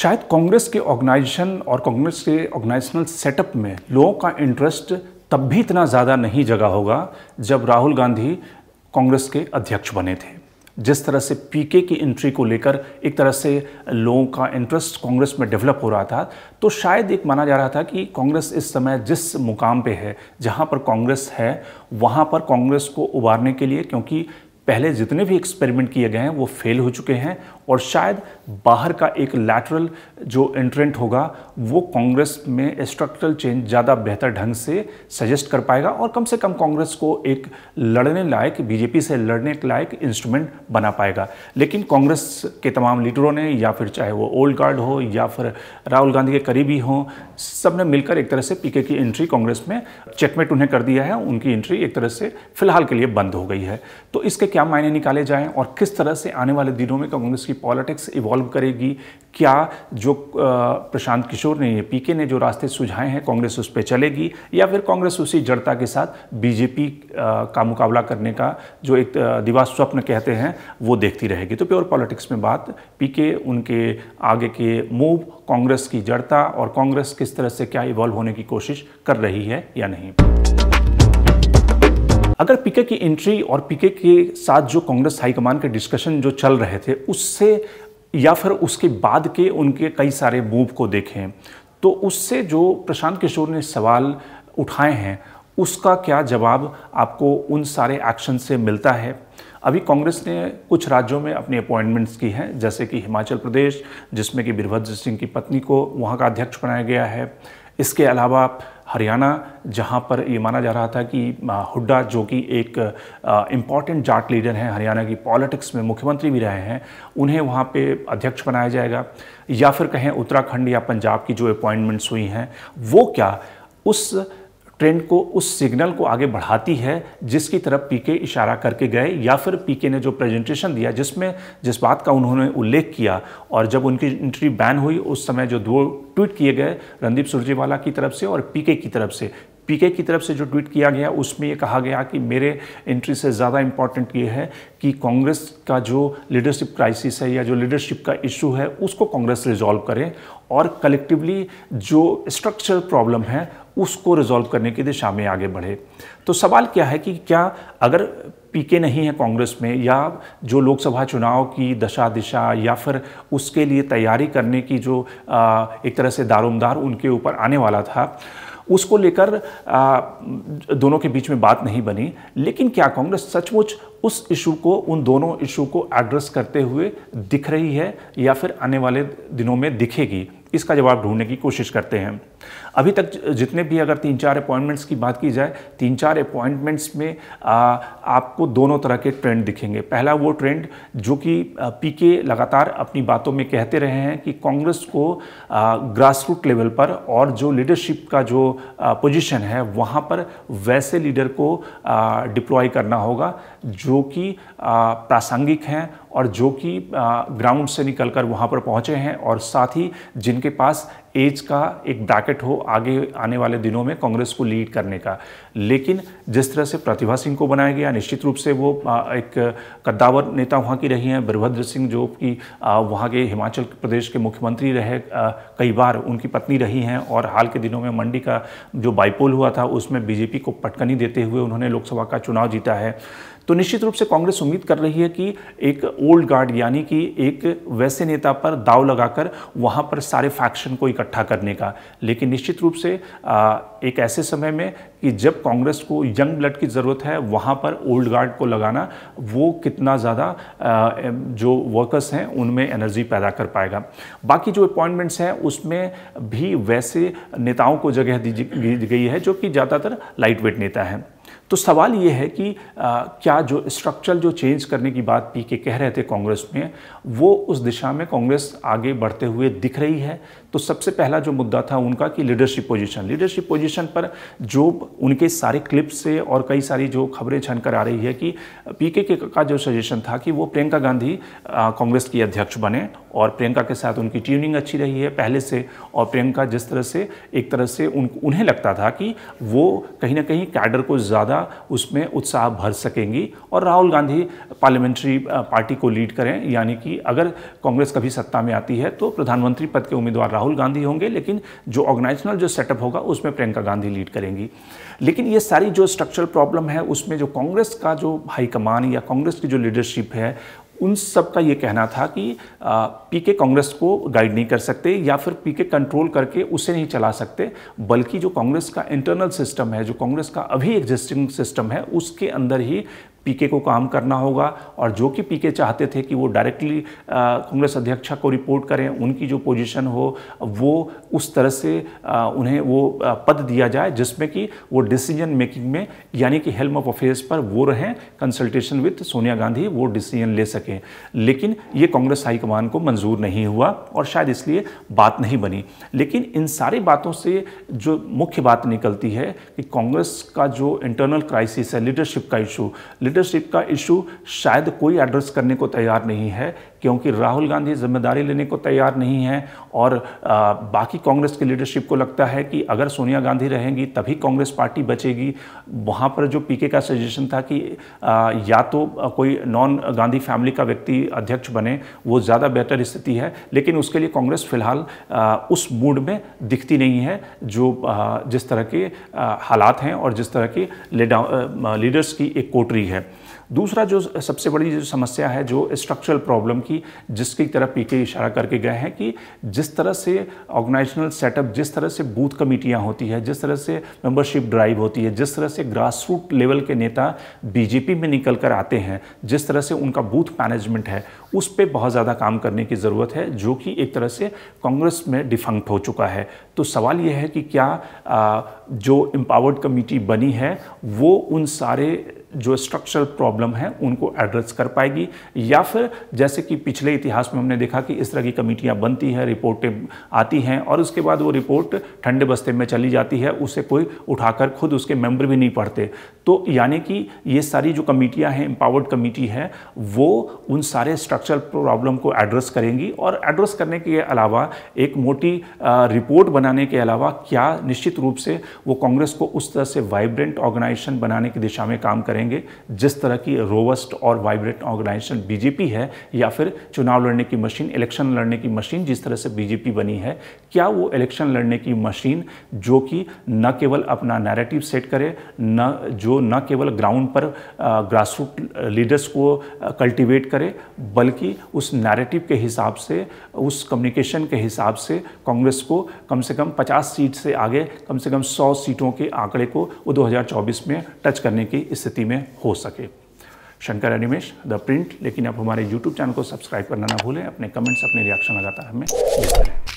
शायद कांग्रेस के ऑर्गेनाइजेशन और कांग्रेस के ऑर्गेनाइजेशनल सेटअप में लोगों का इंटरेस्ट तब भी इतना ज़्यादा नहीं जगा होगा जब राहुल गांधी कांग्रेस के अध्यक्ष बने थे। जिस तरह से पीके की एंट्री को लेकर एक तरह से लोगों का इंटरेस्ट कांग्रेस में डेवलप हो रहा था, तो शायद एक माना जा रहा था कि कांग्रेस इस समय जिस मुकाम पे है, जहां पर कांग्रेस है, वहां पर कांग्रेस को उबारने के लिए, क्योंकि पहले जितने भी एक्सपेरिमेंट किए गए हैं वो फेल हो चुके हैं और शायद बाहर का एक लैटरल जो एंट्रेंट होगा वो कांग्रेस में स्ट्रक्चरल चेंज ज़्यादा बेहतर ढंग से सजेस्ट कर पाएगा और कम से कम कांग्रेस को एक लड़ने लायक, बीजेपी से लड़ने के लायक इंस्ट्रूमेंट बना पाएगा। लेकिन कांग्रेस के तमाम लीडरों ने, या फिर चाहे वो ओल्ड गार्ड हो या फिर राहुल गांधी के करीबी हों, सब ने मिलकर एक तरह से पीके की एंट्री कांग्रेस में चेकमेट उन्हें कर दिया है। उनकी एंट्री एक तरह से फिलहाल के लिए बंद हो गई है। तो इसके क्या मायने निकाले जाएं और किस तरह से आने वाले दिनों में कांग्रेस की पॉलिटिक्स इवॉल्व करेगी? क्या जो प्रशांत किशोर ने, पीके ने जो रास्ते सुझाए हैं, कांग्रेस उस पर चलेगी या फिर कांग्रेस उसी जड़ता के साथ बीजेपी का मुकाबला करने का जो एक दिवा स्वप्न कहते हैं वो देखती रहेगी? तो प्योर पॉलिटिक्स में बात पीके, उनके आगे के मूव, कांग्रेस की जड़ता और कांग्रेस किस तरह से क्या इवॉल्व होने की कोशिश कर रही है या नहीं। अगर पीके की एंट्री और पीके के साथ जो कांग्रेस हाईकमान के डिस्कशन जो चल रहे थे उससे या फिर उसके बाद के उनके कई सारे मूव को देखें, तो उससे जो प्रशांत किशोर ने सवाल उठाए हैं उसका क्या जवाब आपको उन सारे एक्शन से मिलता है? अभी कांग्रेस ने कुछ राज्यों में अपनी अपॉइंटमेंट्स की हैं, जैसे कि हिमाचल प्रदेश, जिसमें कि वीरभद्र सिंह की पत्नी को वहाँ का अध्यक्ष बनाया गया है। इसके अलावा हरियाणा, जहां पर ये माना जा रहा था कि हुड्डा, जो कि एक इम्पॉर्टेंट जाट लीडर हैं, हरियाणा की पॉलिटिक्स में मुख्यमंत्री भी रहे हैं, उन्हें वहां पे अध्यक्ष बनाया जाएगा। या फिर कहें उत्तराखंड या पंजाब की जो अपॉइंटमेंट्स हुई हैं वो क्या उस ट्रेंड को, उस सिग्नल को आगे बढ़ाती है जिसकी तरफ पीके इशारा करके गए, या फिर पीके ने जो प्रेजेंटेशन दिया जिसमें जिस बात का उन्होंने उल्लेख किया, और जब उनकी एंट्री बैन हुई उस समय जो दो ट्वीट किए गए रणदीप सुरजेवाला की तरफ से और पीके की तरफ से, पीके की तरफ से जो ट्वीट किया गया उसमें ये कहा गया कि मेरे एंट्री से ज़्यादा इम्पॉर्टेंट ये है कि कांग्रेस का जो लीडरशिप क्राइसिस है या जो लीडरशिप का इशू है उसको कांग्रेस रिजॉल्व करे और कलेक्टिवली जो स्ट्रक्चरल प्रॉब्लम है उसको रिजॉल्व करने की दिशा में आगे बढ़े। तो सवाल क्या है कि क्या अगर पीके नहीं है कांग्रेस में, या जो लोकसभा चुनाव की दशा दिशा या फिर उसके लिए तैयारी करने की जो एक तरह से दारोमदार उनके ऊपर आने वाला था, उसको लेकर दोनों के बीच में बात नहीं बनी, लेकिन क्या कांग्रेस सचमुच उस इशू को, उन दोनों इशू को एड्रेस करते हुए दिख रही है या फिर आने वाले दिनों में दिखेगी? इसका जवाब ढूंढने की कोशिश करते हैं। अभी तक जितने भी अगर 3-4 अपॉइंटमेंट्स की बात की जाए, 3-4 अपॉइंटमेंट्स में आपको दोनों तरह के ट्रेंड दिखेंगे। पहला वो ट्रेंड जो कि पीके लगातार अपनी बातों में कहते रहे हैं कि कांग्रेस को ग्रासरूट लेवल पर और जो लीडरशिप का जो पोजीशन है वहाँ पर वैसे लीडर को डिप्लॉय करना होगा जो कि प्रासंगिक हैं और जो कि ग्राउंड से निकलकर वहाँ पर पहुँचे हैं और साथ ही जिनके पास एज का एक ब्रैकेट हो आगे आने वाले दिनों में कांग्रेस को लीड करने का। लेकिन जिस तरह से प्रतिभा सिंह को बनाया गया, निश्चित रूप से वो एक कद्दावर नेता वहाँ की रही हैं। वीरभद्र सिंह जो कि वहाँ के हिमाचल प्रदेश के मुख्यमंत्री रहे, कई बार उनकी पत्नी रही हैं और हाल के दिनों में मंडी का जो बाईपोल हुआ था उसमें बीजेपी को पटकनी देते हुए उन्होंने लोकसभा का चुनाव जीता है। तो निश्चित रूप से कांग्रेस उम्मीद कर रही है कि एक ओल्ड गार्ड यानी कि एक वैसे नेता पर दाव लगाकर वहाँ पर सारे फैक्शन को इकट्ठा करने का। लेकिन निश्चित रूप से एक ऐसे समय में कि जब कांग्रेस को यंग ब्लड की ज़रूरत है, वहाँ पर ओल्ड गार्ड को लगाना वो कितना ज़्यादा जो वर्कर्स हैं उनमें एनर्जी पैदा कर पाएगा। बाकी जो अपॉइंटमेंट्स हैं उसमें भी वैसे नेताओं को जगह दी गई है जो कि ज़्यादातर लाइट वेट नेता हैं। तो सवाल ये है कि क्या जो स्ट्रक्चरल जो चेंज करने की बात पीके कह रहे थे कांग्रेस में, वो उस दिशा में कांग्रेस आगे बढ़ते हुए दिख रही है? तो सबसे पहला जो मुद्दा था उनका कि लीडरशिप पोजीशन पर जो उनके सारे क्लिप्स से और कई सारी जो खबरें छनकर आ रही है कि पीके का जो सजेशन था कि वो प्रियंका गांधी कांग्रेस की अध्यक्ष बने, और प्रियंका के साथ उनकी ट्यूनिंग अच्छी रही है पहले से, और प्रियंका जिस तरह से एक तरह से उन्हें लगता था कि वो कहीं ना कहीं कैडर को ज़्यादा उसमें उत्साह भर सकेंगी और राहुल गांधी पार्लियामेंट्री पार्टी को लीड करें, यानी कि अगर कांग्रेस कभी सत्ता में आती है तो प्रधानमंत्री पद के उम्मीदवार राहुल गांधी होंगे, लेकिन जो ऑर्गेनाइजेशनल जो सेटअप होगा उसमें प्रियंका गांधी लीड करेंगी। लेकिन ये सारी जो स्ट्रक्चरल प्रॉब्लम है उसमें जो कांग्रेस का जो हाईकमान या कांग्रेस की जो लीडरशिप है उन सब का ये कहना था कि पीके कांग्रेस को गाइड नहीं कर सकते या फिर पीके कंट्रोल करके उसे नहीं चला सकते, बल्कि जो कांग्रेस का इंटरनल सिस्टम है, जो कांग्रेस का अभी एग्जिस्टिंग सिस्टम है, उसके अंदर ही पीके को काम करना होगा। और जो कि पीके चाहते थे कि वो डायरेक्टली कांग्रेस अध्यक्षा को रिपोर्ट करें, उनकी जो पोजीशन हो वो उस तरह से उन्हें वो पद दिया जाए जिसमें कि वो डिसीजन मेकिंग में यानी कि हेल्म ऑफ अफेयर्स पर वो रहें, कंसल्टेशन विद सोनिया गांधी वो डिसीजन ले सकें। लेकिन ये कांग्रेस हाईकमान को मंजूर नहीं हुआ और शायद इसलिए बात नहीं बनी। लेकिन इन सारी बातों से जो मुख्य बात निकलती है कि कांग्रेस का जो इंटरनल क्राइसिस है, लीडरशिप का इशू शायद कोई एड्रेस करने को तैयार नहीं है, क्योंकि राहुल गांधी जिम्मेदारी लेने को तैयार नहीं है और बाकी कांग्रेस की लीडरशिप को लगता है कि अगर सोनिया गांधी रहेंगी तभी कांग्रेस पार्टी बचेगी। वहाँ पर जो पीके का सजेशन था कि या तो कोई नॉन गांधी फैमिली का व्यक्ति अध्यक्ष बने, वो ज़्यादा बेहतर स्थिति है, लेकिन उसके लिए कांग्रेस फिलहाल उस मूड में दिखती नहीं है जो जिस तरह के हालात हैं और जिस तरह की लीडर्स की एक कोटरी है। दूसरा जो सबसे बड़ी जो समस्या है जो स्ट्रक्चरल प्रॉब्लम की, जिसकी तरफ पीके इशारा करके गए हैं कि जिस तरह से ऑर्गेनाइजेशनल सेटअप, जिस तरह से बूथ कमेटियां होती है, जिस तरह से मेंबरशिप ड्राइव होती है, जिस तरह से ग्रास रूट लेवल के नेता बीजेपी में निकल कर आते हैं, जिस तरह से उनका बूथ मैनेजमेंट है, उस पर बहुत ज़्यादा काम करने की ज़रूरत है, जो कि एक तरह से कांग्रेस में डिफंक्ट हो चुका है। तो सवाल यह है कि क्या जो एम्पावर्ड कमेटी बनी है वो उन सारे जो स्ट्रक्चरल प्रॉब्लम है उनको एड्रेस कर पाएगी, या फिर जैसे कि पिछले इतिहास में हमने देखा कि इस तरह की कमेटियां बनती हैं, रिपोर्टें आती हैं और उसके बाद वो रिपोर्ट ठंडे बस्ते में चली जाती है, उसे कोई उठाकर खुद उसके मेंबर भी नहीं पढ़ते। तो यानी कि ये सारी जो कमेटियां हैं, एम्पावर्ड कमेटी है, वो उन सारे स्ट्रक्चरल प्रॉब्लम को एड्रेस करेंगी और एड्रेस करने के अलावा एक मोटी रिपोर्ट बनाने के अलावा क्या निश्चित रूप से वो कांग्रेस को उस तरह से वाइब्रेंट ऑर्गेनाइजेशन बनाने की दिशा में काम करेंगे जिस तरह की रोबस्ट और वाइब्रेंट ऑर्गेनाइजेशन बीजेपी है, या फिर चुनाव लड़ने की मशीन, इलेक्शन लड़ने की मशीन जिस तरह से बीजेपी बनी है, क्या वो इलेक्शन लड़ने की मशीन जो कि न केवल अपना नैरेटिव सेट करे, न केवल ग्राउंड पर ग्रासरूट लीडर्स को कल्टीवेट करे, बल्कि उस नैरेटिव के हिसाब से, उस कम्युनिकेशन के हिसाब से कांग्रेस को कम से कम 50 सीट से आगे कम से कम 100 सीटों के आंकड़े को वो 2024 में टच करने की स्थिति में हो सके। Shankar Animesh the Print. लेकिन आप हमारे YouTube चैनल को सब्सक्राइब करना ना भूलें, अपने कमेंट्स, अपने रिएक्शन लगातार हमें देते रहें।